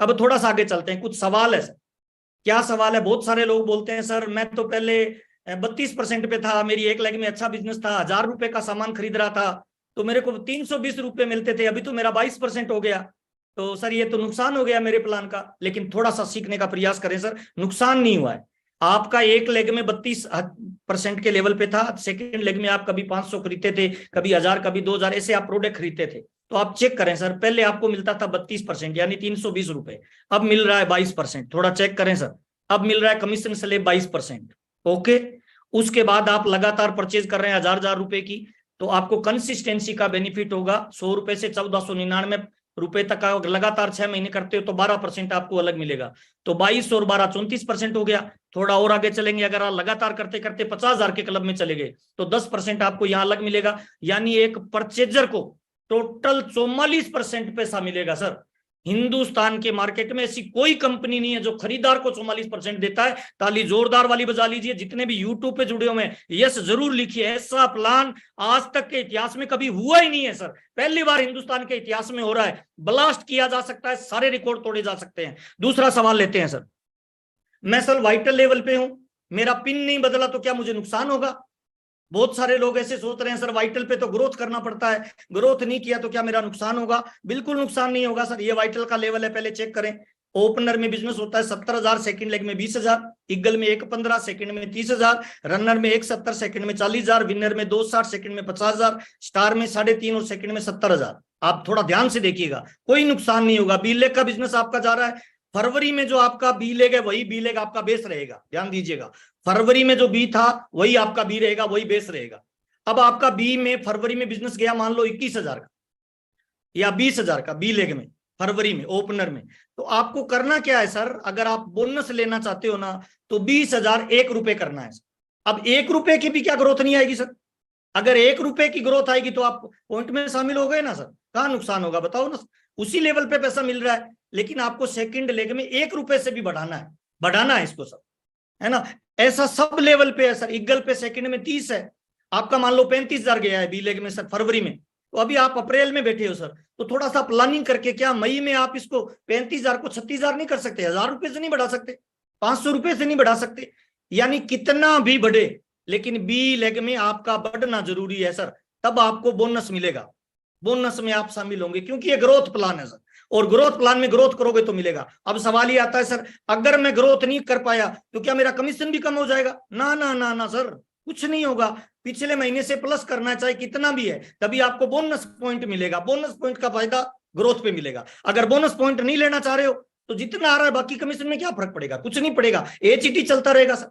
अब थोड़ा सा आगे चलते हैं, कुछ सवाल है सर। क्या सवाल है? बहुत सारे लोग बोलते हैं सर मैं तो पहले 32% पे था, मेरी एक लेग में अच्छा बिजनेस था, 1000 रुपए का सामान खरीद रहा था तो मेरे को 320 रुपए मिलते थे, अभी तो मेरा 22% हो गया। तो सर ये तो नुकसान हो गया मेरे प्लान का। लेकिन थोड़ा सा सीखने का प्रयास करें सर, नुकसान नहीं हुआ है। आपका एक लेग में 32% के लेवल पे था, सेकेंड लेग में आप कभी 500 खरीदते थे, कभी 1000, कभी 2000, ऐसे आप प्रोडक्ट खरीदते थे। तो आप चेक करें सर, पहले आपको मिलता था 32% यानी 320 रुपए, अब मिल रहा है 22%। थोड़ा चेक करें सर, अब मिल रहा है कमीशन स्लेब 22%। ओके, उसके बाद आप लगातार परचेज कर रहे हैं 1000 1000 रुपए की, तो आपको कंसिस्टेंसी का बेनिफिट होगा। 100 रुपए से 1499 रुपए तक का लगातार 6 महीने करते हो तो 12% आपको अलग मिलेगा। तो 22 और 12 34% हो गया। थोड़ा और आगे चलेंगे, अगर आप लगातार करते करते 50,000 के क्लब में चले गए तो 10% आपको यहां अलग मिलेगा, यानी एक परचेजर को टोटल 44% पैसा मिलेगा सर। हिंदुस्तान के मार्केट में ऐसी कोई कंपनी नहीं है जो खरीदार को 44% देता है। ताली जोरदार वाली बजा लीजिए। जितने भी यूट्यूब पे जुड़े हुए हैं यस जरूर लिखिए, ऐसा प्लान आज तक के इतिहास में कभी हुआ ही नहीं है सर, पहली बार हिंदुस्तान के इतिहास में हो रहा है। ब्लास्ट किया जा सकता है, सारे रिकॉर्ड तोड़े जा सकते हैं। दूसरा सवाल लेते हैं सर, मैं सर वाइटल लेवल पे हूं, मेरा पिन नहीं बदला तो क्या मुझे नुकसान होगा? बहुत सारे लोग ऐसे सोच रहे हैं सर वाइटल पे तो ग्रोथ करना पड़ता है, ग्रोथ नहीं किया तो क्या मेरा नुकसान होगा? बिल्कुल नुकसान नहीं होगा सर। ये वाइटल का लेवल है, पहले चेक करें। ओपनर में बिजनेस होता है 70,000, सेकंड लेग में 20,000, ईगल में 1.15, सेकंड में 30,000, रनर में 1.70, सेकंड में 40,000, विनर में 2.60, सेकंड में 50,000, स्टार में 3.5 और सेकंड में 70,000। आप थोड़ा ध्यान से देखिएगा, कोई नुकसान नहीं होगा। बी लेग का बिजनेस आपका जा रहा है, फरवरी में जो आपका बी लेग है वही बी लेग आपका बेस रहेगा, ध्यान दीजिएगा। फरवरी में जो बी था वही आपका बी रहेगा, वही बेस रहेगा। अब आपका बी में फरवरी में बिजनेस गया मान लो 21,000 का या 20,000 का बी लेग में, फरवरी में ओपनर में, तो आपको करना क्या है सर? अगर आप बोनस लेना चाहते हो ना तो 20,000 1 रुपए करना है। अब 1 रुपए की भी क्या ग्रोथ नहीं आएगी सर? अगर 1 रुपए की ग्रोथ आएगी तो आप पॉइंट में शामिल हो गए ना सर, कहां नुकसान होगा बताओ ना? उसी लेवल पे पैसा मिल रहा है, लेकिन आपको सेकंड लेग में 1 रुपए से भी बढ़ाना है, बढ़ाना है इसको सर, है ना? ऐसा सब लेवल पे है सर। ईगल पे सेकंड में 30 है, आपका मान लो 35,000 गया है बी लेग में सर फरवरी में, तो अभी आप अप्रैल में बैठे हो सर, तो थोड़ा सा प्लानिंग करके क्या मई में आप इसको 35,000 को 36,000 नहीं कर सकते? 1000 रुपए से नहीं बढ़ा सकते? 500 रुपए से नहीं बढ़ा सकते? यानी कितना भी बढ़े, लेकिन बी लेग में आपका बढ़ना जरूरी है सर, तब आपको बोनस मिलेगा। बोनस में आप शामिल होंगे क्योंकि ये ग्रोथ प्लान है सर, और ग्रोथ प्लान में ग्रोथ करोगे तो मिलेगा। अब सवाल ये आता है सर अगर मैं ग्रोथ नहीं कर पाया तो क्या मेरा कमीशन भी कम हो जाएगा? ना ना ना ना सर, कुछ नहीं होगा। पिछले महीने से प्लस करना चाहे कितना भी है, तभी आपको बोनस पॉइंट मिलेगा। बोनस पॉइंट का फायदा ग्रोथ पे मिलेगा। अगर बोनस पॉइंट नहीं लेना चाह रहे हो तो जितना आ रहा है बाकी कमीशन में क्या फर्क पड़ेगा? कुछ नहीं पड़ेगा, एचईटी चलता रहेगा सर।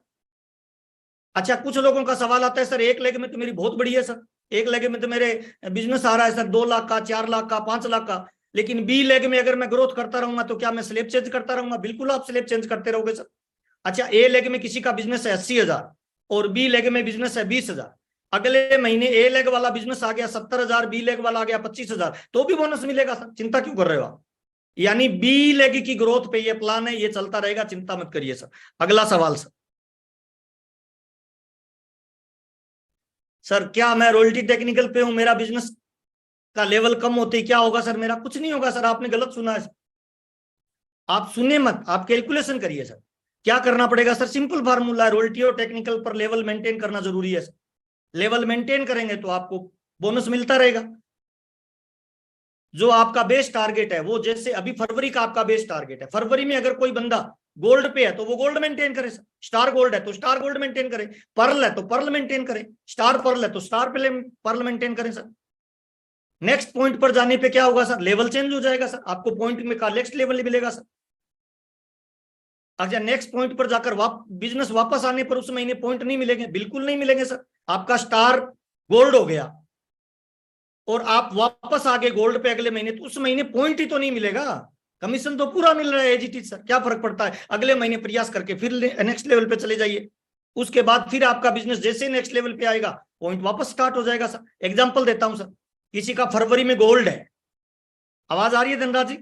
अच्छा, कुछ लोगों का सवाल आता है सर एक लेग में तो मेरी बहुत बड़ी है सर, एक लेग में तो मेरे बिजनेस आ रहा है सर 2 लाख का, 4 लाख का, 5 लाख का, लेकिन बी लेग में अगर मैं ग्रोथ करता रहूंगा तो क्या मैं स्लेब चेंज करता रहूंगा? बिल्कुल आप स्लेब चेंज करते रहोगे सर। अच्छा, ए लेग में किसी का बिजनेस है 80,000 और बी लेग में बिजनेस है 20,000, अगले महीने ए लेग वाला बिजनेस आ गया 70,000, बी लेग वाला आ गया 25,000, तो भी बोनस मिलेगा सर। चिंता क्यों कर रहे हो आप? यानी बी लेग की ग्रोथ पे ये प्लान है, ये चलता रहेगा, चिंता मत करिए सर। अगला सवाल सर, सर क्या मैं रॉयल्टी टेक्निकल पे हूं, मेरा बिजनेस का लेवल कम होते ही क्या होगा सर? मेरा कुछ नहीं होगा सर, आपने गलत सुना है सर। आप सुने मत, आप कैलकुलेशन करिए सर। क्या करना पड़ेगा सर? सिंपल फार्मूला है, रॉयल्टी और टेक्निकल पर लेवल मेंटेन करना जरूरी है सर। लेवल मेंटेन करेंगे तो आपको बोनस मिलता रहेगा। जो आपका बेस टारगेट है वो, जैसे अभी फरवरी का आपका बेस टारगेट है, फरवरी में अगर कोई बंदा गोल्ड पे है तो वो गोल्ड मेंटेन करे सर, स्टार गोल्ड है तो स्टार गोल्ड मेंटेन करे, पर्ल है तो पर्ल मेंटेन करे, स्टार पर्ल है तो स्टार पर्ल मेंटेन करें सर। नेक्स्ट पॉइंट पर जाने पे क्या होगा सर? लेवल चेंज हो जाएगा सर, आपको पॉइंट में का नेक्स्ट लेवल मिलेगा सर। अच्छा, नेक्स्ट पॉइंट पर जाकर बिजनेस वापस आने पर उस महीने पॉइंट नहीं मिलेंगे? बिल्कुल नहीं मिलेंगे सर। आपका स्टार गोल्ड हो गया और आप वापस आ गए गोल्ड पे अगले महीने, तो उस महीने पॉइंट ही तो नहीं मिलेगा, कमीशन तो पूरा मिल रहा है एज इट इज सर। क्या फर्क पड़ता है? अगले महीने प्रयास करके फिर नेक्स्ट लेवल पे चले जाइए। उसके बाद फिर आपका बिजनेस जैसे नेक्स्ट लेवल पे आएगा पॉइंट वापस स्टार्ट हो जाएगा सर। एग्जाम्पल देता हूं सर, किसी का फरवरी में गोल्ड है, आवाज आ रही है धनराज जी?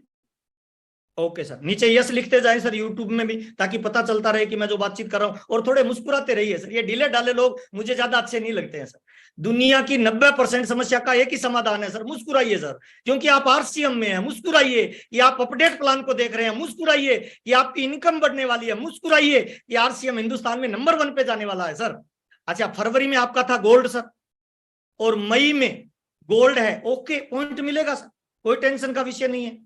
ओके सर, नीचे यस लिखते जाएं सर यूट्यूब में भी, ताकि पता चलता रहे कि मैं जो बातचीत कर रहा हूं। और थोड़े मुस्कुराते रहिए सर, ये ढीले ढाले लोग मुझे ज्यादा अच्छे नहीं लगते हैं सर। दुनिया की 90% समस्या का एक ही समाधान है सर, मुस्कुराइए सर। क्योंकि आप आरसीएम में हैं, मुस्कुराइए। कि आप अपडेट प्लान को देख रहे हैं, मुस्कुराइए। कि आपकी इनकम बढ़ने वाली है, मुस्कुराइए। कि आरसीएम हिंदुस्तान में नंबर 1 पे जाने वाला है सर। अच्छा, फरवरी में आपका था गोल्ड सर, और मई में गोल्ड है, ओके, पॉइंट मिलेगा सर, कोई टेंशन का विषय नहीं है।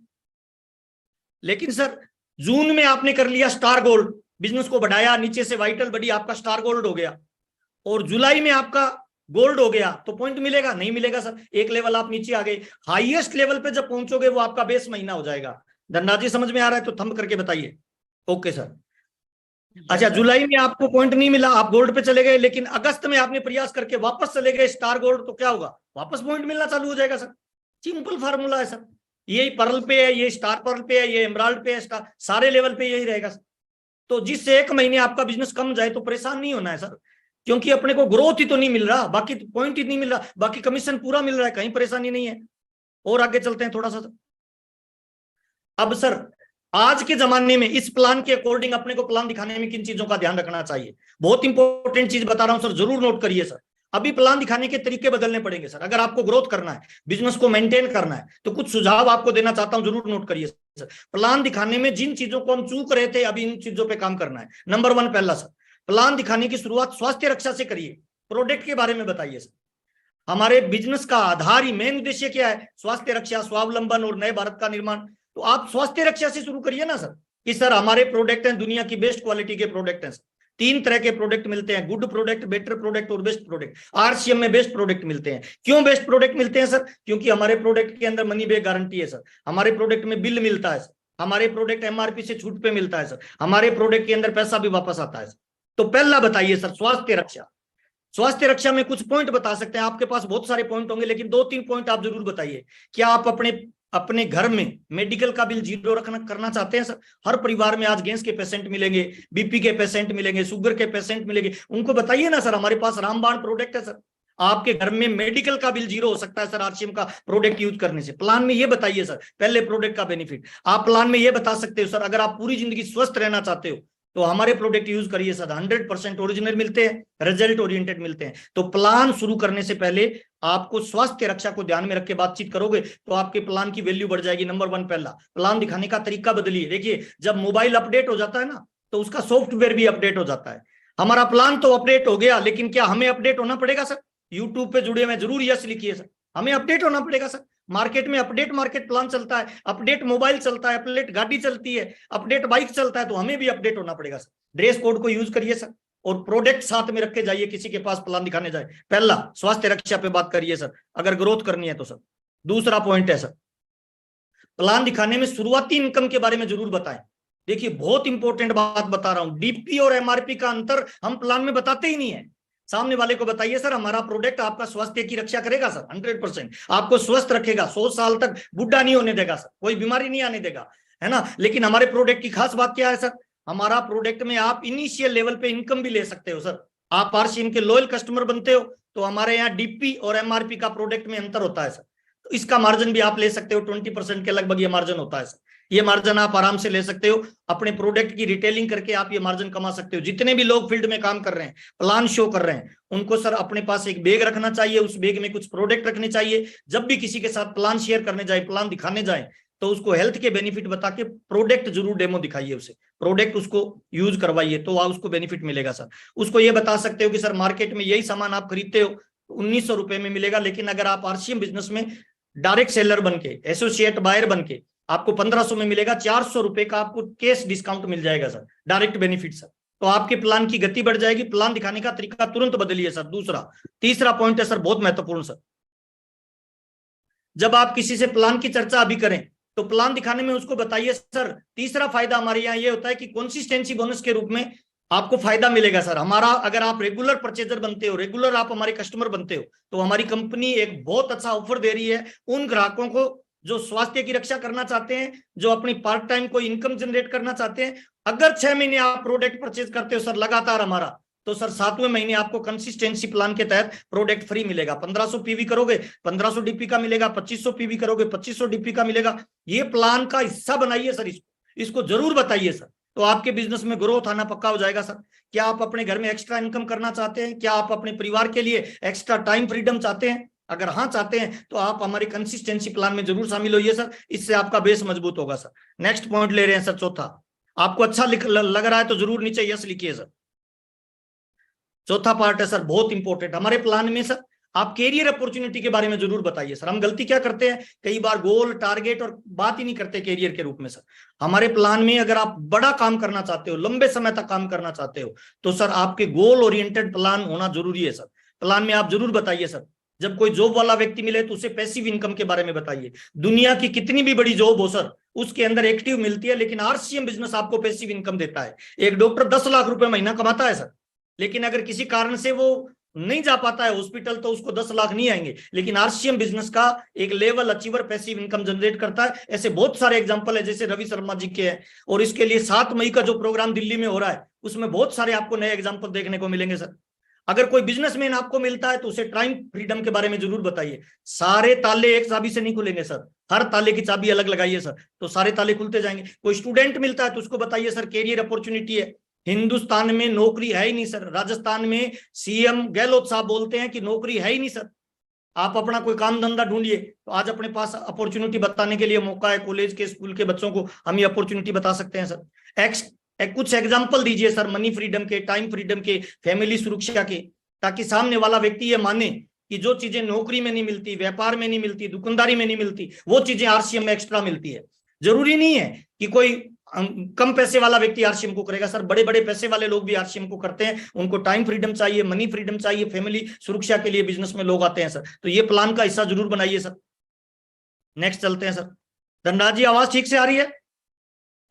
लेकिन सर जून में आपने कर लिया स्टार गोल्ड, बिजनेस को बढ़ाया, नीचे से वाइटल बढ़ी, आपका स्टार गोल्ड हो गया, और जुलाई में आपका गोल्ड हो गया, तो पॉइंट मिलेगा? नहीं मिलेगा सर, एक लेवल आप नीचे आ गए। हाईएस्ट लेवल पे जब पहुंचोगे वो आपका बेस महीना हो जाएगा। धनराज जी समझ में आ रहा है तो थंब करके बताइए। Okay sir. अच्छा, जुलाई में आपको पॉइंट नहीं मिला, आप गोल्ड पे चले गए, लेकिन अगस्त में आपने प्रयास करके वापस चले गए स्टार गोल्ड, तो क्या होगा? वापस पॉइंट मिलना चालू हो जाएगा सर। सिंपल फार्मूला है सर, ये पर्ल पे है, ये स्टार पर्ल पे है, ये एमराल्ड पे है, स्टार, सारे लेवल पे यही रहेगा सर। तो जिससे एक महीने आपका बिजनेस कम जाए तो परेशान नहीं होना है सर, क्योंकि अपने को ग्रोथ ही तो नहीं मिल रहा, बाकी पॉइंट ही नहीं मिल रहा, बाकी कमीशन पूरा मिल रहा है, कहीं परेशानी नहीं है। और आगे चलते हैं थोड़ा सा। अब सर आज के जमाने में इस प्लान के अकॉर्डिंग अपने को प्लान दिखाने में किन चीजों का ध्यान रखना चाहिए? बहुत इंपॉर्टेंट चीज बता रहा हूं सर, जरूर नोट करिए सर। अभी प्लान दिखाने के तरीके बदलने पड़ेंगे सर, अगर आपको ग्रोथ करना है, बिजनेस को मेंटेन करना है, तो कुछ सुझाव आपको देना चाहता हूं, जरूर नोट करिए सर। प्लान दिखाने में जिन चीजों को हम चूक रहे थे, अभी इन चीजों पे काम करना है। नंबर 1 पहला सर, प्लान दिखाने की शुरुआत स्वास्थ्य रक्षा से करिए। प्रोडक्ट के बारे में बताइए सर। हमारे बिजनेस का आधार ही, मेन उद्देश्य क्या है? स्वास्थ्य रक्षा, स्वावलंबन और नए भारत का निर्माण। तो आप स्वास्थ्य रक्षा से शुरू करिए ना सर, कि सर हमारे प्रोडक्ट हैं, दुनिया की बेस्ट क्वालिटी के प्रोडक्ट हैं सर। 3 तरह के प्रोडक्ट मिलते हैं, गुड प्रोडक्ट, बेटर प्रोडक्ट और बेस्ट प्रोडक्ट। आरसीएम में बेस्ट प्रोडक्ट मिलते हैं। क्यों बेस्ट प्रोडक्ट मिलते हैं सर? क्योंकि हमारे प्रोडक्ट के अंदर मनी बैक गारंटी है सर, हमारे प्रोडक्ट में बिल मिलता है सर, हमारे प्रोडक्ट एमआरपी से छूट पे मिलता है सर, हमारे प्रोडक्ट के अंदर पैसा भी वापस आता है सर। तो पहला बताइए सर, स्वास्थ्य रक्षा। स्वास्थ्य रक्षा में कुछ पॉइंट बता सकते हैं, आपके पास बहुत सारे पॉइंट होंगे, लेकिन 2-3 पॉइंट आप जरूर बताइए। क्या आप अपने अपने घर में मेडिकल का बिल जीरो रखना करना चाहते हैं सर? हर परिवार में आज गैस के पेशेंट मिलेंगे, बीपी के पेशेंट मिलेंगे, शुगर के पेशेंट मिलेंगे, उनको बताइए ना सर, हमारे पास रामबाण प्रोडक्ट है सर, आपके घर में मेडिकल का बिल जीरो हो सकता है सर आरसीएम का प्रोडक्ट यूज करने से। प्लान में ये बताइए सर, पहले प्रोडक्ट का बेनिफिट आप प्लान में ये बता सकते हो सर। अगर आप पूरी जिंदगी स्वस्थ रहना चाहते हो तो हमारे प्रोडक्ट यूज करिए सर, 100% ओरिजिनल मिलते हैं, रिजल्ट ओरिएंटेड मिलते हैं। तो प्लान शुरू करने से पहले आपको स्वास्थ्य रक्षा को ध्यान में रख के बातचीत करोगे तो आपके प्लान की वैल्यू बढ़ जाएगी। नंबर 1 पहला, प्लान दिखाने का तरीका बदलिए। देखिए, जब मोबाइल अपडेट हो जाता है ना, तो उसका सॉफ्टवेयर भी अपडेट हो जाता है। हमारा प्लान तो अपडेट हो गया, लेकिन क्या हमें अपडेट होना पड़ेगा सर? यूट्यूब पे जुड़े हुए जरूर यस लिखिए सर, हमें अपडेट होना पड़ेगा सर। मार्केट में अपडेट मार्केट प्लान चलता है, अपडेट मोबाइल चलता है, अपडेट गाड़ी चलती है, अपडेट बाइक चलता है, तो हमें भी अपडेट होना पड़ेगा सर। ड्रेस कोड को यूज करिए सर, और प्रोडक्ट साथ में रख के जाइए किसी के पास प्लान दिखाने जाए। पहला, स्वास्थ्य रक्षा पे बात करिए सर, अगर ग्रोथ करनी है तो सर। दूसरा पॉइंट है सर, प्लान दिखाने में शुरुआती इनकम के बारे में जरूर बताएं। देखिए, बहुत इंपॉर्टेंट बात बता रहा हूं, डीपी और एमआरपी का अंतर हम प्लान में बताते ही नहीं है। सामने वाले को बताइए सर, हमारा प्रोडक्ट आपका स्वास्थ्य की रक्षा करेगा सर, 100% आपको स्वस्थ रखेगा, 100 साल तक बुढ़ा नहीं होने देगा सर, कोई बीमारी नहीं आने देगा, है ना। लेकिन हमारे प्रोडक्ट की खास बात क्या है सर? हमारा प्रोडक्ट में आप इनिशियल लेवल पे इनकम भी ले सकते हो सर। आप आरसीएम के लॉयल कस्टमर बनते हो तो हमारे यहाँ डीपी और एमआरपी का प्रोडक्ट में अंतर होता है सर, तो इसका मार्जिन भी आप ले सकते हो, 20% के लगभग ये मार्जिन होता है सर। ये मार्जिन आप आराम से ले सकते हो, अपने प्रोडक्ट की रिटेलिंग करके आप ये मार्जिन कमा सकते हो। जितने भी लोग फील्ड में काम कर रहे हैं, प्लान शो कर रहे हैं, उनको सर अपने पास एक बैग रखना चाहिए, उस बैग में कुछ प्रोडक्ट रखने चाहिए। जब भी किसी के साथ प्लान शेयर करने जाए, प्लान दिखाने जाए, तो उसको हेल्थ के बेनिफिट बता के प्रोडक्ट जरूर डेमो दिखाइए, उसे प्रोडक्ट उसको यूज करवाइए, तो उसको बेनिफिट मिलेगा सर। उसको ये बता सकते हो कि सर मार्केट में यही सामान आप खरीदते हो 1900 रुपए में मिलेगा, लेकिन अगर आप आरसीएम बिजनेस में डायरेक्ट सेलर बन के, एसोसिएट बायर बन के, आपको 1500 में मिलेगा, 400 रुपए का आपको कैश डिस्काउंट मिल जाएगा सर, डायरेक्ट बेनिफिट सर। तो आपके प्लान की गति बढ़ जाएगी, प्लान दिखाने का तरीका तुरंत बदलिए सर। दूसरा, तीसरा पॉइंट है सर, बहुत महत्वपूर्ण सर, जब आप किसी से प्लान की चर्चा अभी करें तो प्लान दिखाने में उसको बताइए सर, तीसरा फायदा हमारे यहाँ ये होता है कि कंसिस्टेंसी बोनस के रूप में आपको फायदा मिलेगा सर। हमारा, अगर आप रेगुलर परचेजर बनते हो, रेगुलर आप हमारे कस्टमर बनते हो, तो हमारी कंपनी एक बहुत अच्छा ऑफर दे रही है उन ग्राहकों को जो स्वास्थ्य की रक्षा करना चाहते हैं, जो अपनी पार्ट टाइम को इनकम जनरेट करना चाहते हैं। अगर 6 महीने आप प्रोडक्ट परचेज करते हो सर लगातार हमारा, तो सर 7वें महीने आपको कंसिस्टेंसी प्लान के तहत प्रोडक्ट फ्री मिलेगा। 1500 पीवी करोगे 1500 डीपी का मिलेगा, 2500 पीवी करोगे 2500 डीपी का मिलेगा। ये प्लान का हिस्सा बनाइए सर इसको, इसको जरूर बताइए सर, तो आपके बिजनेस में ग्रोथ आना पक्का हो जाएगा सर। क्या आप अपने घर में एक्स्ट्रा इनकम करना चाहते हैं? क्या आप अपने परिवार के लिए एक्स्ट्रा टाइम फ्रीडम चाहते हैं? अगर हाँ चाहते हैं तो आप हमारे कंसिस्टेंसी प्लान में जरूर शामिल होइए सर, इससे आपका बेस मजबूत होगा सर। नेक्स्ट पॉइंट ले रहे हैं सर, चौथा। आपको अच्छा लग रहा है तो जरूर नीचे यस लिखिए सर। चौथा पार्ट है सर बहुत इंपॉर्टेंट हमारे प्लान में सर, आप कैरियर अपॉर्चुनिटी के बारे में जरूर बताइए सर। हम गलती क्या करते हैं, कई बार गोल टारगेट और बात ही नहीं करते कैरियर के रूप में सर। हमारे प्लान में अगर आप बड़ा काम करना चाहते हो, लंबे समय तक काम करना चाहते हो, तो सर आपके गोल ओरिएंटेड प्लान होना जरूरी है सर। प्लान में आप जरूर बताइए सर, जब कोई जॉब वाला व्यक्ति मिले तो उसे पैसिव इनकम के बारे में बताइए। दुनिया की कितनी भी बड़ी जॉब हो सर, उसके अंदर एक्टिव मिलती है, लेकिन आरसीएम बिजनेस आपको पैसिव इनकम देता है। एक डॉक्टर 10 लाख रुपए महीना कमाता है सर, लेकिन अगर किसी कारण से वो नहीं जा पाता है हॉस्पिटल तो उसको 10 लाख नहीं आएंगे, लेकिन आरसीएम बिजनेस का एक level achiever passive income generate करता है। ऐसे बहुत सारे एग्जांपल है, जैसे रवि शर्मा जी के हैं, और इसके लिए 7 मई का जो प्रोग्राम दिल्ली में हो रहा है उसमें बहुत सारे आपको नए एग्जांपल देखने को मिलेंगे सर। अगर कोई बिजनेसमैन आपको मिलता है तो उसे टाइम फ्रीडम के बारे में जरूर बताइए। सारे ताले एक चाबी से नहीं खुलेंगे सर, हर ताले की चाबी अलग लगाइए सर, तो सारे ताले खुलते जाएंगे। कोई स्टूडेंट मिलता है तो उसको बताइए सर कैरियर अपॉर्चुनिटी है, हिंदुस्तान में नौकरी है ही नहीं सर। राजस्थान में सीएम गहलोत साहब बोलते हैं कि नौकरी है ही नहीं सर, आप अपना कोई काम धंधा ढूंढिए। तो आज अपने पास अपॉर्चुनिटी बताने के लिए मौका है, कॉलेज के स्कूल के बच्चों को हम ये अपॉर्चुनिटी बता सकते हैं सर। कुछ एग्जाम्पल दीजिए सर, मनी फ्रीडम के, टाइम फ्रीडम के, फैमिली सुरक्षा के, ताकि सामने वाला व्यक्ति ये माने कि जो चीजें नौकरी में नहीं मिलती, व्यापार में नहीं मिलती, दुकानदारी में नहीं मिलती, वो चीजें आरसीएम में एक्स्ट्रा मिलती है। जरूरी नहीं है कि कोई कम पैसे वाला व्यक्ति आरसीएम को करेगा सर, बड़े बड़े पैसे वाले लोग भी आरसीएम को करते हैं। उनको टाइम फ्रीडम चाहिए, मनी फ्रीडम चाहिए, फैमिली सुरक्षा के लिए बिजनेस में लोग आते हैं सर। तो ये प्लान का हिस्सा जरूर बनाइए सर। नेक्स्ट चलते हैं सर। धनराज जी आवाज ठीक से आ रही है?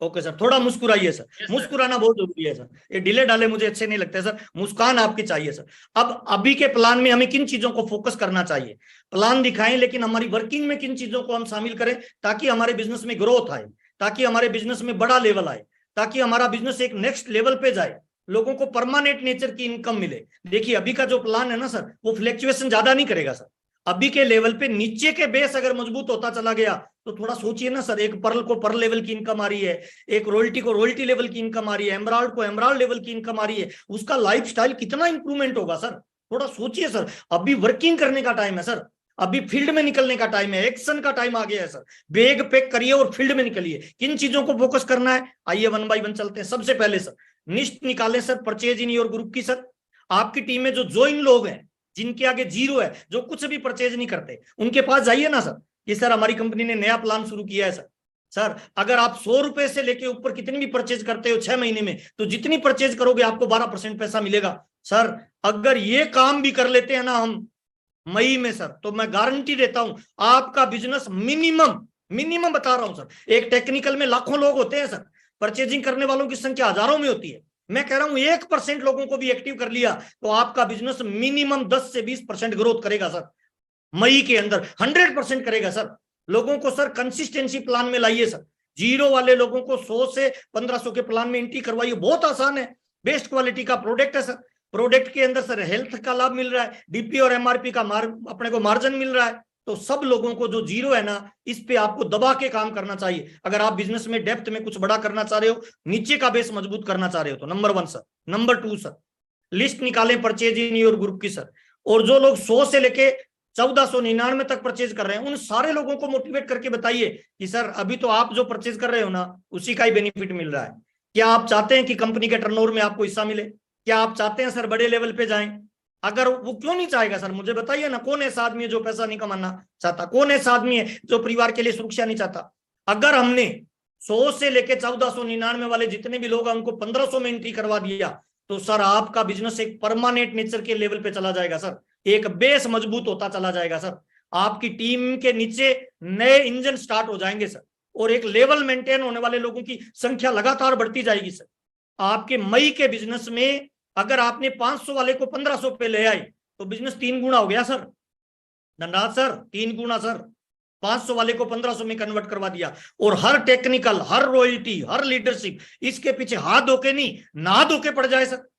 ओके सर, थोड़ा मुस्कुराइए सर। मुस्कुराना बहुत जरूरी है सर, ये ढीले ढाले मुझे अच्छे नहीं लगते सर, मुस्कान आपकी चाहिए सर। अब अभी के प्लान में हमें किन चीजों को फोकस करना चाहिए, प्लान दिखाएं, लेकिन हमारी वर्किंग में किन चीजों को हम शामिल करें ताकि हमारे बिजनेस में ग्रोथ आए, ताकि हमारे बिजनेस में बड़ा लेवल आए, ताकि हमारा बिजनेस एक नेक्स्ट लेवल पे जाए, लोगों को परमानेंट नेचर की इनकम मिले। देखिए अभी का जो प्लान है ना सर, वो फ्लैक्चुएशन ज्यादा नहीं करेगा सर। अभी के लेवल पे नीचे के बेस अगर मजबूत होता चला गया तो थोड़ा सोचिए ना सर, एक पर्ल को पर्ल लेवल की इनकम आ रही है, एक रॉयल्टी को रॉयल्टी लेवल की इनकम आ रही है, एमराल्ड को एमराल्ड लेवल की इनकम आ रही है, उसका लाइफस्टाइल कितना इंप्रूवमेंट होगा सर। थोड़ा सोचिए सर, अभी वर्किंग करने का टाइम है सर, अभी फील्ड में निकलने का टाइम है, एक्शन का टाइम आ गया है सर। बैग पैक करिए और फील्ड में निकलिए। किन चीजों को फोकस करना है, आइए 1 बाय 1 चलते हैं। सबसे पहले सर लिस्ट निकालें sir purchase in your group की सर। आपकी टीम में जो ज्वाइन लोग हैं, जिनके आगे जीरो है, जो कुछ भी परचेज नहीं करते, उनके पास जाइए ना सर कि सर हमारी कंपनी ने नया प्लान शुरू किया है सर। सर अगर आप 100 रुपए से लेके ऊपर कितनी भी परचेज करते हो 6 महीने में, तो जितनी परचेज करोगे आपको 12% पैसा मिलेगा सर। अगर ये काम भी कर लेते हैं ना हम मई में सर, तो मैं गारंटी देता हूं आपका बिजनेस मिनिमम बता रहा हूं सर, एक टेक्निकल में लाखों लोग होते हैं सर, परचेजिंग करने वालों की संख्या हजारों में होती है। मैं कह रहा हूं 1% लोगों को भी एक्टिव कर लिया तो आपका बिजनेस मिनिमम 10 से 20% ग्रोथ करेगा सर। मई के अंदर 100% करेगा सर। लोगों को सर कंसिस्टेंसी प्लान में लाइए सर। जीरो वाले लोगों को 100 से 1500 के प्लान में एंट्री करवाइए, बहुत आसान है। बेस्ट क्वालिटी का प्रोडक्ट है सर, प्रोडक्ट के अंदर सर हेल्थ का लाभ मिल रहा है, डीपी और एमआरपी का अपने को मार्जिन मिल रहा है। तो सब लोगों को जो जीरो है ना, इस पे आपको दबा के काम करना चाहिए। अगर आप बिजनेस में डेप्थ में कुछ बड़ा करना चाह रहे हो, नीचे का बेस मजबूत करना चाह रहे हो, तो number 1 sir. Number 2 sir, list निकालें परचेज इन योर ग्रुप की सर। और जो लोग 100 से लेके 1499 तक परचेज कर रहे हैं, उन सारे लोगों को मोटिवेट करके बताइए कि सर अभी तो आप जो परचेज कर रहे हो ना, उसी का ही बेनिफिट मिल रहा है। क्या आप चाहते हैं कि कंपनी के टर्नओवर में आपको हिस्सा मिले? क्या आप चाहते हैं सर बड़े लेवल पे जाएं? अगर वो क्यों नहीं चाहेगा सर, मुझे बताइए ना। कौन ऐसा आदमी है जो पैसा नहीं कमाना चाहता? कौन ऐसा आदमी है जो परिवार के लिए सुरक्षा नहीं चाहता? अगर हमने 100 से लेके 1499 वाले जितने भी लोग हैं उनको 1500 में एंट्री करवा दिया, तो सर आपका बिजनेस एक परमानेंट नेचर के लेवल पे चला जाएगा सर, एक बेस मजबूत होता चला जाएगा सर। आपकी टीम के नीचे नए इंजन स्टार्ट हो जाएंगे सर, और एक लेवल मेंटेन होने वाले लोगों की संख्या लगातार बढ़ती जाएगी सर। आपके मई के बिजनेस में अगर आपने 500 वाले को 1500 पे ले आई तो बिजनेस 3 गुना हो गया सर। धनराज सर 3 गुना सर, 500 वाले को 1500 में कन्वर्ट करवा दिया। और हर टेक्निकल, हर रॉयल्टी, हर लीडरशिप इसके पीछे हाथ धोके नहीं, नहा धोके पड़ जाए सर।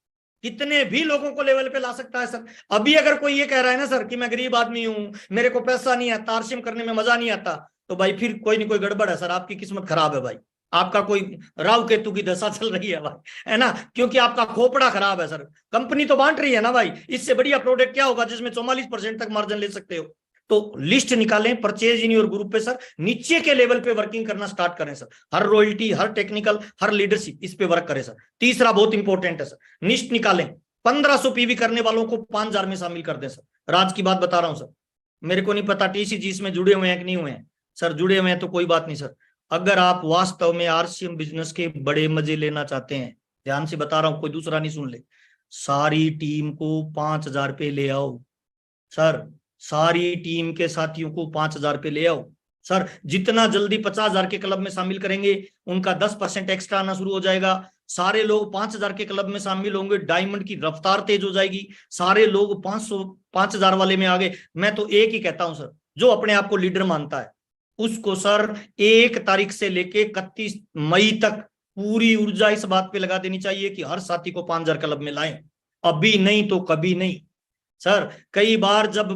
कितने भी लोगों को लेवल पे ला सकता है सर। अभी अगर कोई ये कह रहा है ना सर कि मैं गरीब आदमी हूं, मेरे को पैसा नहीं आता, आरसीएम करने में मजा नहीं आता, तो भाई फिर कोई नहीं कोई गड़बड़ है सर, आपकी किस्मत खराब है भाई। आपका कोई राहु केतु की दशा चल रही है भाई, है ना, क्योंकि आपका खोपड़ा खराब है सर। कंपनी तो बांट रही है ना भाई, इससे बढ़िया प्रोडक्ट क्या होगा जिसमें 44% तक मार्जिन ले सकते हो। तो लिस्ट निकालें, परचेज इन योर ग्रुप पे सर, नीचे के लेवल पे वर्किंग करना स्टार्ट करें सर। हर रॉयल्टी, हर टेक्निकल, हर लीडरशिप, इस पे वर्क करें सर। तीसरा बहुत इंपॉर्टेंट है सर, लिस्ट निकालें, 1500 पीवी करने वालों को 5000 में शामिल कर दें सर। राज की बात बता रहा हूं सर, मेरे को नहीं पता टीसीजी इसमें जुड़े हुए हैं कि नहीं हुए हैं सर। जुड़े हुए हैं तो कोई बात नहीं सर। अगर आप वास्तव में आरसीएम बिजनेस के बड़े मजे लेना चाहते हैं, ध्यान से बता रहा हूं, कोई दूसरा नहीं सुन ले, सारी टीम को 5000 पे ले आओ सर। सारी टीम के साथियों को 5000 पे ले आओ सर। जितना जल्दी 50,000 के क्लब में शामिल करेंगे, उनका 10% एक्स्ट्रा आना शुरू हो जाएगा। सारे लोग 5000 के क्लब में शामिल होंगे, डायमंड की रफ्तार तेज हो जाएगी। सारे लोग 5000 वाले में आ गए। मैं तो एक ही कहता हूं सर, जो अपने आप को लीडर मानता है उसको सर 1 तारीख से लेके 31 मई तक पूरी ऊर्जा इस बात पे लगा देनी चाहिए कि हर साथी को 5000 क्लब में लाएं। अभी नहीं तो कभी नहीं सर। कई बार जब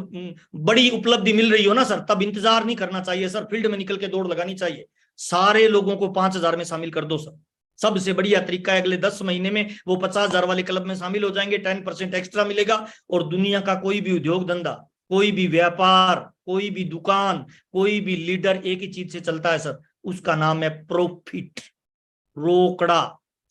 बड़ी उपलब्धि मिल रही हो ना सर, तब इंतजार नहीं करना चाहिए सर, फील्ड में निकल के दौड़ लगानी चाहिए। सारे लोगों को 5000 में शामिल कर दो सर। सबसे बढ़िया तरीका है, अगले 10 महीने में वो 50,000 वाले क्लब में शामिल हो जाएंगे, 10% एक्स्ट्रा मिलेगा। और दुनिया का कोई भी उद्योग धंधा, कोई भी व्यापार, कोई भी दुकान, कोई भी लीडर एक ही चीज से चलता है सर, उसका नाम है प्रॉफिट, रोकड़ा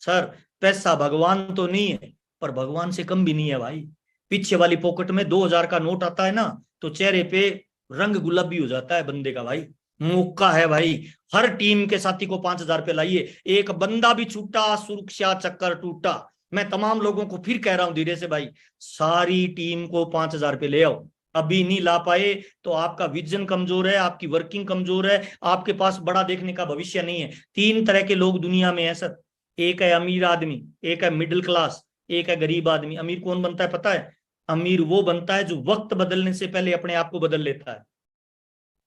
सर। पैसा भगवान तो नहीं है, पर भगवान से कम भी नहीं है भाई। पीछे वाली पॉकेट में 2000 का नोट आता है ना, तो चेहरे पे रंग गुलाबी हो जाता है बंदे का भाई। मौका है भाई, हर टीम के साथी को 5000 पे लाइए। एक बंदा भी छूटा, सुरक्षा चक्कर टूटा। मैं तमाम लोगों को फिर कह रहा हूं धीरे से भाई, सारी टीम को 5000 पे ले आओ। अभी नहीं ला पाए तो आपका विजन कमजोर है, आपकी वर्किंग कमजोर है, आपके पास बड़ा देखने का भविष्य नहीं है। 3 तरह के लोग दुनिया में है सर, एक है अमीर आदमी, एक है मिडिल क्लास, एक है गरीब आदमी। अमीर कौन बनता है पता है? अमीर वो बनता है जो वक्त बदलने से पहले अपने आप को बदल लेता है।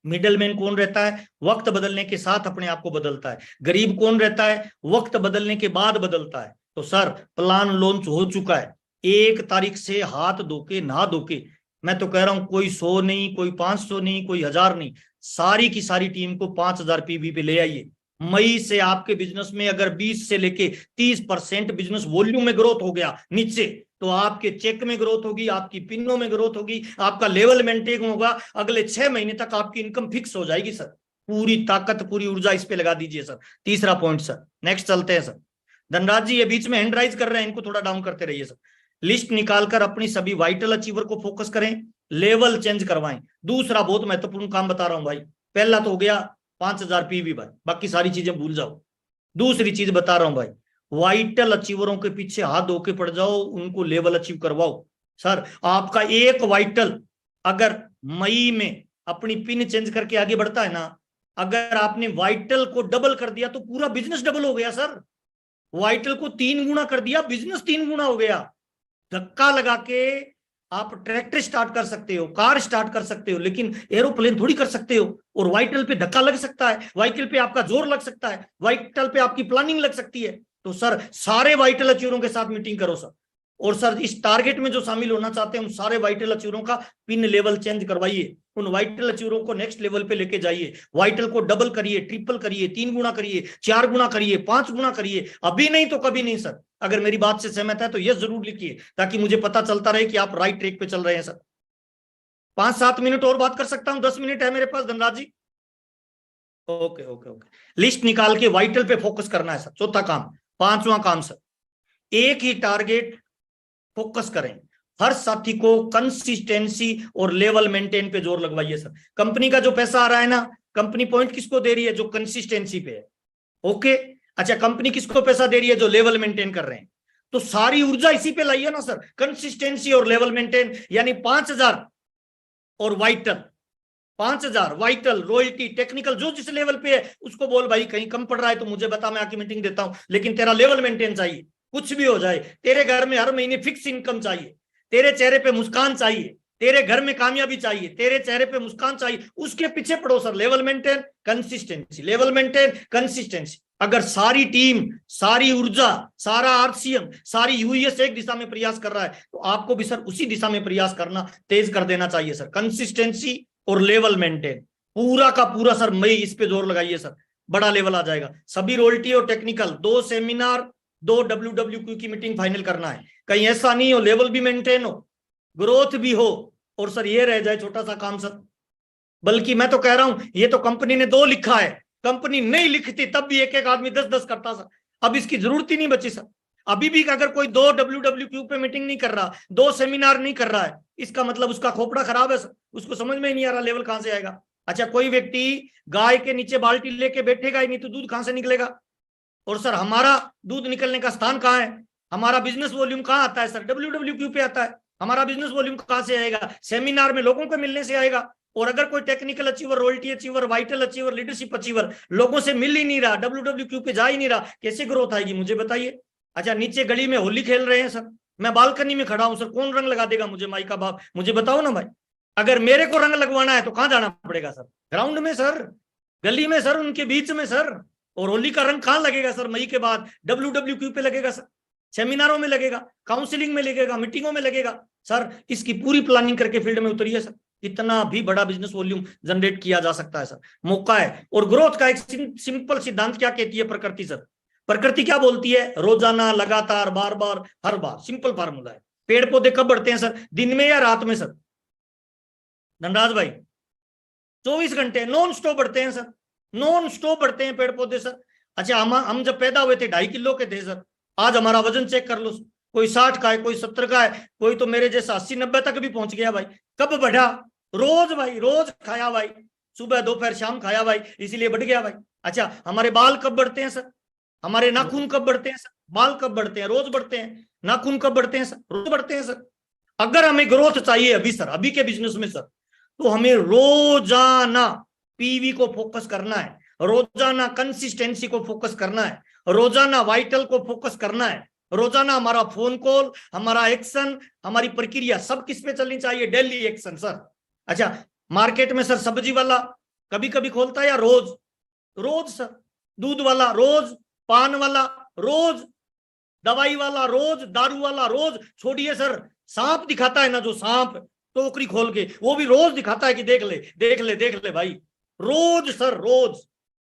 मिडल मैन कौन रहता है? वक्त बदलने के साथ अपने आप को बदलता है। गरीब कौन रहता है? वक्त बदलने के बाद बदलता है। तो सर प्लान लॉन्च हो चुका है, 1 तारीख से हाथ धोके नहा धोके, मैं तो कह रहा हूं, कोई 100 नहीं, कोई 500 नहीं, कोई 1000 नहीं, सारी की सारी टीम को 5000 पीवी पे ले आइए। मई से आपके बिजनेस में अगर 20 से लेके 30% बिजनेस वॉल्यूम में ग्रोथ हो गया नीचे, तो आपके चेक में ग्रोथ होगी, आपकी पिनों में ग्रोथ होगी, आपका लेवल मेंटेन होगा। अगले 6 महीने तक आपकी इनकम फिक्स हो जाएगी सर। पूरी ताकत, पूरी ऊर्जा इस पे लगा दीजिए सर। तीसरा पॉइंट सर, नेक्स्ट चलते हैं सर। धनराज जी ये बीच में हैंड राइज कर रहे हैं, इनको थोड़ा डाउन करते रहिए सर। लिस्ट निकालकर अपनी सभी वाइटल अचीवर को फोकस करें, लेवल चेंज करवाएं। दूसरा बहुत महत्वपूर्ण काम बता रहा हूं भाई, पहला तो हो गया 5000 पीवी भाई, बाकी सारी चीजें भूल जाओ। दूसरी चीज बता रहा हूं भाई, वाइटल अचीवरों के पीछे हाथ धो के पड़ जाओ, उनको लेवल अचीव करवाओ सर। आपका एक वाइटल अगर मई में अपनी पिन चेंज करके आगे बढ़ता है ना, अगर आपने वाइटल को डबल कर दिया तो पूरा बिजनेस डबल हो गया सर। वाइटल को 3 गुना कर दिया, बिजनेस 3 गुना हो गया। धक्का लगा के आप ट्रैक्टर स्टार्ट कर सकते हो, कार स्टार्ट कर सकते हो, लेकिन एरोप्लेन थोड़ी कर सकते हो। और वाइटल पे धक्का लग सकता है, वाइटल पे आपका जोर लग सकता है, वाइटल पे आपकी प्लानिंग लग सकती है। तो सर सारे वाइटल अचीवरों के साथ मीटिंग करो सर। और सर इस टारगेट में जो शामिल होना चाहते हैं उन सारे वाइटल अचीवरों का पिन लेवल चेंज करवाइए, उन वाइटल अचीवरों को नेक्स्ट लेवल पे लेके जाइए। वाइटल को डबल करिए, ट्रिपल करिए, 3 गुना करिए, 4 गुना करिए, 5 गुना करिए। अभी नहीं तो कभी नहीं सर। अगर मेरी बात से सहमत है तो यह जरूर लिखिए, ताकि मुझे पता चलता रहे कि आप राइट ट्रैक पे चल रहे हैं सर। 5-7 मिनट और बात कर सकता हूं, 10 मिनट है मेरे पास धनराज जी। ओके ओके ओके, लिस्ट निकाल के वाइटल पे फोकस करना है सर, चौथा काम। 5वां काम सर, एक ही टारगेट फोकस करें। हर साथी को कंसिस्टेंसी और लेवल मेंटेन पे जोर लगवाइए सर। कंपनी का जो पैसा आ रहा है ना, कंपनी पॉइंट किसको दे रही है? जो कंसिस्टेंसी पे है। ओके, अच्छा कंपनी किसको पैसा दे रही है? जो लेवल मेंटेन कर रहे हैं। तो सारी ऊर्जा इसी पे लाइए ना सर, कंसिस्टेंसी और लेवल मेंटेन। यानी 5000 और वाइटल, 5000 वाइटल, रॉयल्टी, टेक्निकल, जो जिस लेवल पे है उसको बोल भाई कहीं कम पड़ रहा है तो मुझे बता, मैं आके मीटिंग देता हूं, लेकिन तेरा लेवल मेंटेन चाहिए। कुछ भी हो जाए, तेरे घर में हर महीने फिक्स इनकम चाहिए, तेरे चेहरे पे मुस्कान चाहिए, तेरे घर में कामयाबी चाहिए, तेरे चेहरे पे मुस्कान चाहिए, उसके पीछे पड़ो sir. Level maintain, consistency, level maintain, consistency. अगर सारी टीम, सारी ऊर्जा, सारा आरसीएम, सारी यूएस एक दिशा में प्रयास कर रहा है, तो आपको भी सर उसी दिशा में प्रयास करना तेज कर देना चाहिए सर। कंसिस्टेंसी और लेवल मेंटेन, पूरा का पूरा सर मई इस पे जोर लगाइए सर। बड़ा लेवल आ जाएगा। सभी रोयल्टी और टेक्निकल, 2 सेमिनार, 2 WWQ की मीटिंग फाइनल करना है। कहीं ऐसा नहीं हो लेवल भी मेंटेन हो, ग्रोथ भी हो, और सर ये रह जाए छोटा सा काम सर। बल्कि मैं तो कह रहा हूं, ये तो कंपनी ने 2 लिखा है, कंपनी नहीं लिखती तब भी एक एक आदमी 10-10 करता सर। अब इसकी जरूरत ही नहीं बची सर। अभी भी अगर कोई 2 WWQ पे मीटिंग नहीं कर रहा, 2 सेमिनार नहीं कर रहा है, इसका मतलब उसका खोपड़ा खराब है सर। उसको समझ में ही नहीं आ रहा लेवल कहां से आएगा। अच्छा, कोई व्यक्ति गाय के नीचे बाल्टी लेके बैठेगा ही नहीं तो दूध कहां से निकलेगा। और सर हमारा दूध निकलने का स्थान कहाँ है, हमारा बिजनेस वॉल्यूम कहाँ आता है सर, WWQ पे आता है। हमारा बिजनेस वॉल्यूम कहां से आएगा, सेमिनार में लोगों को मिलने से आएगा। और अगर कोई technical achiever, royalty achiever, vital achiever, leadership achiever लोगों से मिल ही नहीं रहा, WWQ पे जा ही नहीं रहा, कैसे ग्रोथ आएगी मुझे बताइए। अच्छा, नीचे गली में होली खेल रहे हैं सर, मैं बालकनी में खड़ा हूं सर, कौन रंग लगा देगा मुझे, माई का बाप, मुझे बताओ ना भाई। अगर मेरे को रंग लगवाना है तो कहां जाना पड़ेगा सर, ग्राउंड में सर, गली में सर, उनके बीच में सर। और होली का रंग कहां लगेगा सर, मई के बाद WWQ पे लगेगा सर, सेमिनारों में लगेगा, काउंसलिंग में लगेगा, मीटिंगों में लगेगा सर। इसकी पूरी प्लानिंग करके फील्ड में उतरिए सर, इतना भी बड़ा बिजनेस वॉल्यूम जनरेट किया जा सकता है सर, मौका है। और ग्रोथ का एक सिंपल सिद्धांत क्या कहती है प्रकृति सर, प्रकृति क्या बोलती है, रोजाना, लगातार, बार बार, हर बार, सिंपल फार्मूला है। पेड़ पौधे कब बढ़ते हैं सर, दिन में या रात में सर, धनराज भाई, 24 घंटे नॉन स्टॉप बढ़ते हैं सर, नॉन स्टॉप बढ़ते हैं पेड़ पौधे सर। अच्छा, हम जब पैदा हुए थे 2.5 किलो के थे सर, आज हमारा वजन चेक कर लो, कोई 60 का है, कोई 70 का है, कोई तो मेरे जैसा 80-90 तक भी पहुंच गया भाई। कब बढ़ा, रोज भाई, रोज खाया भाई, सुबह दोपहर शाम खाया भाई, इसीलिए बढ़ गया भाई। अच्छा, हमारे बाल कब बढ़ते हैं सर, हमारे नाखून कब बढ़ते हैं सर, बाल कब बढ़ते हैं, रोज बढ़ते हैं। नाखून कब बढ़ते हैं सर, रोज बढ़ते हैं सर। अगर हमें ग्रोथ चाहिए अभी सर, अभी के बिजनेस में सर, तो हमें रोजाना पीवी को फोकस करना है, रोजाना कंसिस्टेंसी को फोकस करना है, रोजाना वाइटल को फोकस करना है, रोजाना हमारा फोन कॉल, हमारा एक्शन, हमारी प्रक्रिया सब किस पे चलनी चाहिए, डेली एक्शन सर। अच्छा, मार्केट में सर सब्जी वाला कभी कभी खोलता है या रोज, रोज सर, दूध वाला रोज, पान वाला रोज, दवाई वाला रोज, दारू वाला रोज, छोड़िए सर, सांप दिखाता है ना जो, सांप टोकरी खोल के, वो भी रोज दिखाता है कि देख ले देख ले देख ले भाई, रोज सर, रोज।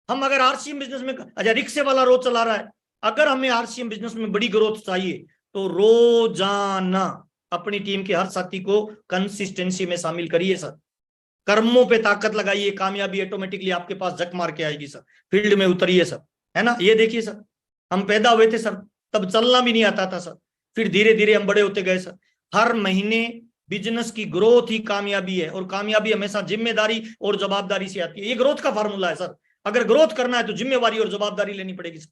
हम अगर RCM बिजनेस में, अच्छा रिक्शे वाला रोज चला रहा है, अगर हमें RCM बिजनेस में बड़ी ग्रोथ चाहिए तो रोजाना अपनी टीम के हर साथी को कंसिस्टेंसी में शामिल करिए सर, कर्मों पे ताकत लगाइए, कामयाबी ऑटोमेटिकली आपके पास झक मार के आएगी सर। फील्ड में उतरिए सर, है ना। ये देखिए सर, हम पैदा हुए थे सर, तब चलना भी नहीं आता था सर, फिर धीरे धीरे हम बड़े होते गए सर। हर महीने बिजनेस की ग्रोथ ही कामयाबी है, और कामयाबी हमेशा जिम्मेदारी और जवाबदारी से आती है। ये ग्रोथ का फार्मूला है सर। अगर ग्रोथ करना है तो जिम्मेवारी और जवाबदारी लेनी पड़ेगी सर।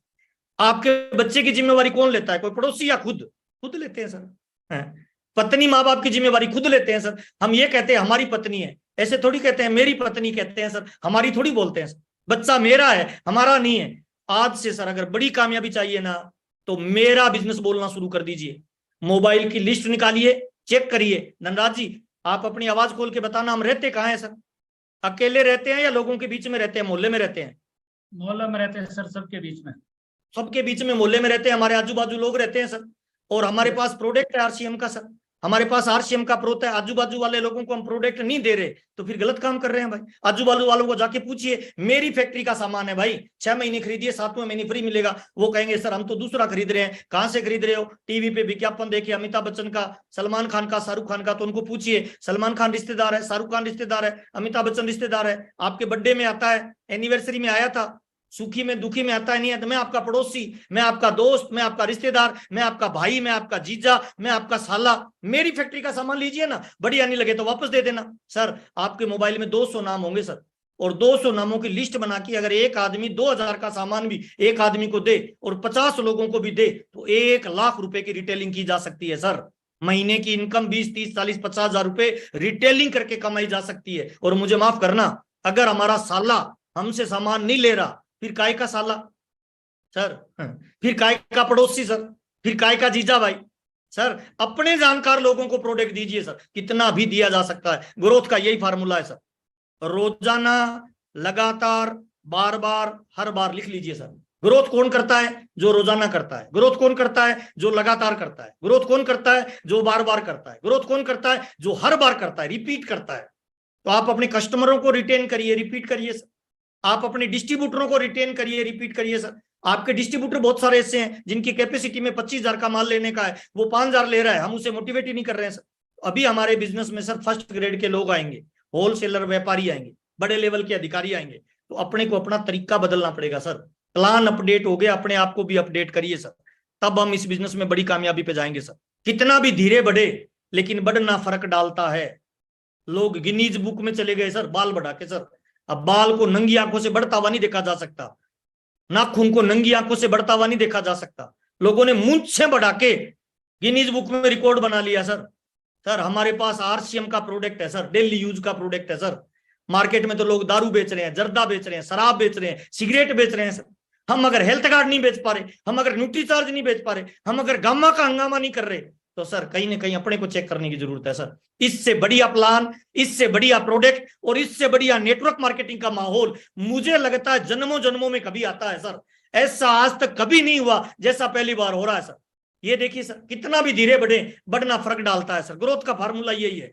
आपके बच्चे की जिम्मेवारी कौन लेता है, कोई पड़ोसी या खुद, खुद लेते हैं सर। पत्नी माँ बाप की जिम्मेवारी खुद लेते हैं सर। हम ये कहते हैं हमारी पत्नी है, ऐसे थोड़ी कहते हैं मेरी पत्नी, कहते हैं सर, हमारी थोड़ी बोलते हैं सर। बच्चा मेरा है, हमारा नहीं है। आज से सर अगर बड़ी कामयाबी चाहिए ना, तो मेरा बिजनेस बोलना शुरू कर दीजिए। मोबाइल की लिस्ट निकालिए, चेक करिए। धनराज जी, आप अपनी आवाज खोल के बताना, हम रहते कहाँ हैं सर, अकेले रहते हैं या लोगों के बीच में रहते हैं, मोहल्ले में रहते हैं? मोहल्ले में रहते हैं सर, सबके बीच में, सबके बीच में, मोहल्ले में रहते हैं, हमारे आजू बाजू लोग रहते हैं सर। और हमारे पास प्रोडक्ट है RCM का सर, हमारे पास RCM का प्रोडक्ट है। आजू बाजू वाले लोगों को हम प्रोडक्ट नहीं दे रहे तो फिर गलत काम कर रहे हैं भाई। आजू बाजू वालों को जाके पूछिए, मेरी फैक्ट्री का सामान है भाई, 6 महीने खरीदिए, 7वें महीने फ्री मिलेगा। वो कहेंगे सर हम तो दूसरा खरीद रहे हैं। कहां से खरीद रहे हो? टीवी पे विज्ञापन देखिए, अमिताभ बच्चन का, सलमान खान का, शाहरुख खान का। तो उनको पूछिए, सलमान खान रिश्तेदार है, शाहरुख खान रिश्तेदार है, अमिताभ बच्चन रिश्तेदार है, आपके बर्थडे में आता है, एनिवर्सरी में आया था, सुखी में दुखी में आता है नहीं है, तो मैं आपका पड़ोसी, मैं आपका दोस्त, मैं आपका रिश्तेदार, मैं आपका भाई, मैं आपका जीजा, मैं आपका साला। मेरी फैक्ट्री का सामान लीजिए ना, बढ़िया नहीं लगे तो वापस दे देना। सर आपके मोबाइल में 200 नाम होंगे सर, और 200 नामों की लिस्ट बना के अगर एक आदमी 2000 का सामान भी एक आदमी को दे और 50 लोगों को भी दे तो 1 लाख रुपए की रिटेलिंग की जा सकती है सर। महीने की इनकम 20, 30, 40, 50 हजार रुपए रिटेलिंग करके कमाई जा सकती है। और मुझे माफ करना, अगर हमारा साला हमसे सामान नहीं ले रहा, फिर काय का साला सर, फिर काय का पड़ोसी सर, फिर काय का जीजा भाई सर। अपने जानकार लोगों को प्रोडक्ट दीजिए सर, कितना भी दिया जा सकता है। ग्रोथ का यही फार्मूला है सर, रोजाना, लगातार, बार बार, हर बार। लिख लीजिए सर, ग्रोथ कौन करता है? जो रोजाना करता है। ग्रोथ कौन करता है? जो लगातार करता है। ग्रोथ कौन करता है? जो बार बार करता है। ग्रोथ कौन करता है? जो हर बार करता है, रिपीट करता है। तो आप अपने कस्टमरों को रिटेन करिए, रिपीट करिए सर। आप अपने डिस्ट्रीब्यूटरों को रिटेन करिए, रिपीट करिए सर। आपके डिस्ट्रीब्यूटर बहुत सारे ऐसे हैं जिनकी कैपेसिटी में 25,000 का माल लेने का है, वो 5,000 ले रहा है, हम उसे मोटिवेट ही नहीं कर रहे हैं सर। अभी हमारे बिजनेस में सर फर्स्ट ग्रेड के लोग आएंगे, होलसेलर व्यापारी आएंगे, बड़े लेवल के अधिकारी आएंगे, तो अपने को अपना तरीका बदलना पड़ेगा सर। प्लान अपडेट हो गया, अपने आप को भी अपडेट करिए सर, तब हम इस बिजनेस में बड़ी कामयाबी पे जाएंगे सर। कितना भी धीरे बढ़े लेकिन बढ़ना फर्क डालता है। लोग गिनीज बुक में चले गए सर बाल बढ़ा के सर। अब बाल को नंगी आंखों से बढ़ता हुआ नहीं देखा जा सकता, नाखून को नंगी आंखों से बढ़ता हुआ नहीं देखा जा सकता। लोगों ने मूंछें बढ़ा के गिनीज बुक में रिकॉर्ड बना लिया सर। सर हमारे पास आरसीएम का प्रोडक्ट है सर, डेली यूज का प्रोडक्ट है सर। मार्केट में तो लोग दारू बेच रहे हैं, जर्दा बेच रहे हैं, शराब बेच रहे हैं, सिगरेट बेच रहे हैं सर। हम अगर हेल्थ कार्ड नहीं बेच पा रहे, हम अगर न्यूट्रीचार्ज नहीं बेच पा रहे, हम अगर गामा का हंगामा नहीं कर रहे, तो सर कहीं ना कहीं अपने को चेक करने की जरूरत है सर। इससे बढ़िया प्लान, इससे बढ़िया प्रोडक्ट और इससे बढ़िया नेटवर्क मार्केटिंग का माहौल मुझे लगता है जन्मों जन्मों में कभी आता है सर। ऐसा आज तक कभी नहीं हुआ जैसा पहली बार हो रहा है सर। ये देखिए सर, कितना भी धीरे बढ़े बढ़ना फर्क डालता है सर। ग्रोथ का फार्मूला यही है।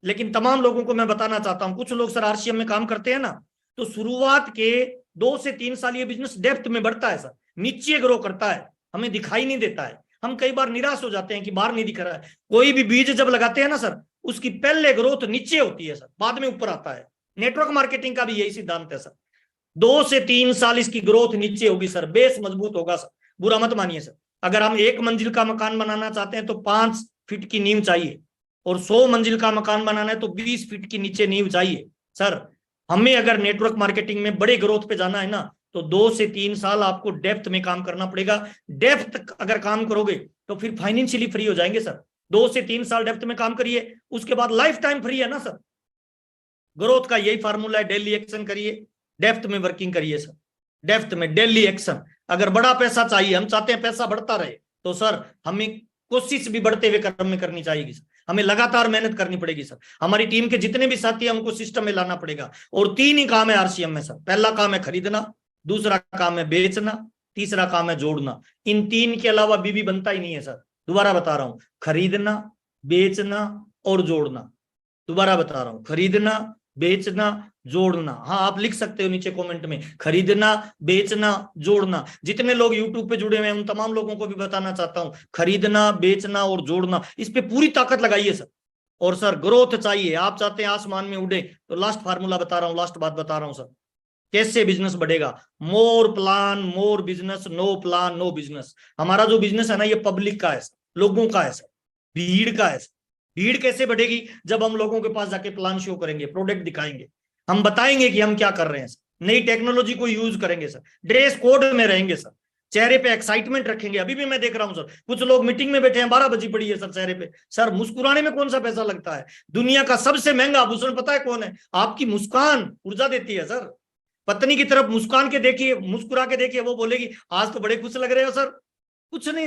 लेकिन तमाम लोगों को मैं बताना चाहता हूं, कुछ लोग सर आरसीएम में काम करते हैं ना, तो शुरुआत के 2 से 3 साल ये बिजनेस डेप्थ में बढ़ता है सर, नीचे ग्रो करता है, हमें दिखाई नहीं देता है। हम कई बार निराश हो जाते हैं कि बाहर नहीं दिख रहा है। कोई भी बीज जब लगाते हैं ना सर, उसकी पहले ग्रोथ नीचे होती है सर, बाद में ऊपर आता है। नेटवर्क मार्केटिंग का भी यही सिद्धांत है सर। 2 से 3 साल इसकी ग्रोथ नीचे होगी सर, बेस मजबूत होगा सर। बुरा मत मानिए सर। अगर हम 1 मंजिल का मकान बनाना चाहते हैं तो 5 फीट की नींव चाहिए, और 100 मंजिल का मकान बनाना है तो 20 फीट की नीचे नींव चाहिए सर। हमें अगर नेटवर्क मार्केटिंग में बड़े ग्रोथ पे जाना है ना, तो 2 से 3 साल आपको डेप्थ में काम करना पड़ेगा। डेप्थ अगर काम करोगे तो फिर फाइनेंशियली फ्री हो जाएंगे सर। 2 से 3 साल डेप्थ में काम करिए, उसके बाद लाइफ टाइम फ्री है ना सर। ग्रोथ का यही फार्मूला है, डेली एक्शन करिए, डेप्थ में वर्किंग करिए सर। डेप्थ में डेली एक्शन। अगर बड़ा पैसा चाहिए, हम चाहते हैं पैसा बढ़ता रहे, तो सर हमें कोशिश भी बढ़ते हुए क्रम में करनी चाहिए सर। हमें लगातार मेहनत करनी पड़ेगी सर। हमारी टीम के जितने भी साथी हैं उनको सिस्टम में लाना पड़ेगा। और 3 ही काम है आरसीएम में सर। पहला काम है खरीदना, दूसरा काम है बेचना, तीसरा काम है जोड़ना। इन 3 के अलावा बीबी बनता ही नहीं है सर। दोबारा बता रहा हूं, खरीदना, बेचना और जोड़ना। दोबारा बता रहा हूं, खरीदना, बेचना, जोड़ना। हाँ, आप लिख सकते हो नीचे कमेंट में, खरीदना, बेचना, जोड़ना। जितने लोग यूट्यूब पे जुड़े हुए हैं उन तमाम लोगों को भी बताना चाहता हूं, खरीदना, बेचना और जोड़ना, इस पे पूरी ताकत लगाइए सर। और सर ग्रोथ चाहिए, आप चाहते हैं आसमान में उड़े, तो लास्ट फार्मूला बता रहा हूं, लास्ट बात बता रहा हूं सर, कैसे बिजनेस बढ़ेगा। More plan more business, no plan no business. हमारा जो बिजनेस है ना, ये पब्लिक का है, लोगों का है सर, भीड़ का है। भीड़ कैसे बढ़ेगी? जब हम लोगों के पास जाके प्लान शो करेंगे, प्रोडक्ट दिखाएंगे, हम बताएंगे कि हम क्या कर रहे हैं सर, नई टेक्नोलॉजी को यूज करेंगे सर, ड्रेस कोड में रहेंगे सर, चेहरे पे एक्साइटमेंट रखेंगे। अभी भी मैं देख रहा हूं सर, कुछ लोग मीटिंग में बैठे हैं, 12 बजी पड़ी है सर, चेहरे पे सर मुस्कुराने में कौन सा पैसा लगता है? दुनिया का सबसे महंगा आभूषण पता है कौन है? आपकी मुस्कान ऊर्जा देती है सर। पत्नी की तरफ मुस्कान के देखिए, मुस्कुरा के देखिए, वो बोलेगी आज तो बड़े खुश लग रहे हो सर। कुछ नहीं